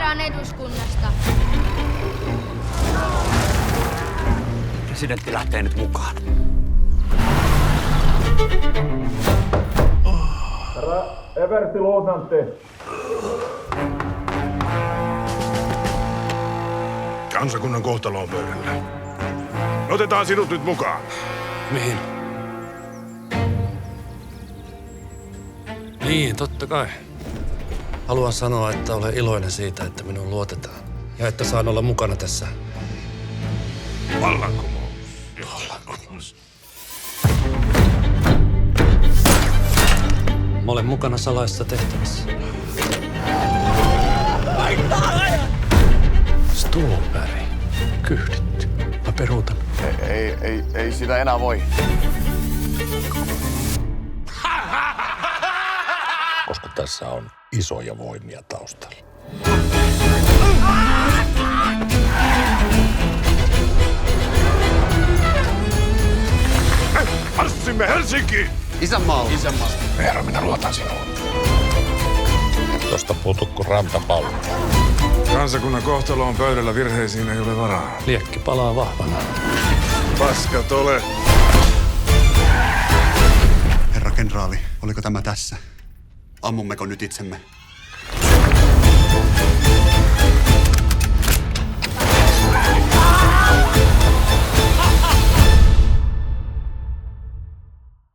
suoraan eduskunnasta. Presidentti lähtee nyt mukaan. Herra Eversti-luutnantti. Kansakunnan kohtalo on pöydällä. Otetaan sinut nyt mukaan. Mihin? Niin, totta kai. Haluan sanoa, että olen iloinen siitä, että minuun luotetaan. Ja että saan olla mukana tässä. Vallankumous. Vallankumous. Mä olen mukana salaisessa tehtävässä. Ståhlberg. Kyhditty. Mä peruutan. Ei sitä enää voi. Koska tässä on isoja voimia taustalla. Marssimme Helsinkiin! Isänmaalla. Veera, minä luotan sinuun. Tosta puutu kuin rantapallo. Kansakunnan kohtalo on pöydällä, virheisiin ei ole varaa. Liekki palaa vahvana. Paskat ole. Herra kenraali, oliko tämä tässä? Ammummeko nyt itsemme?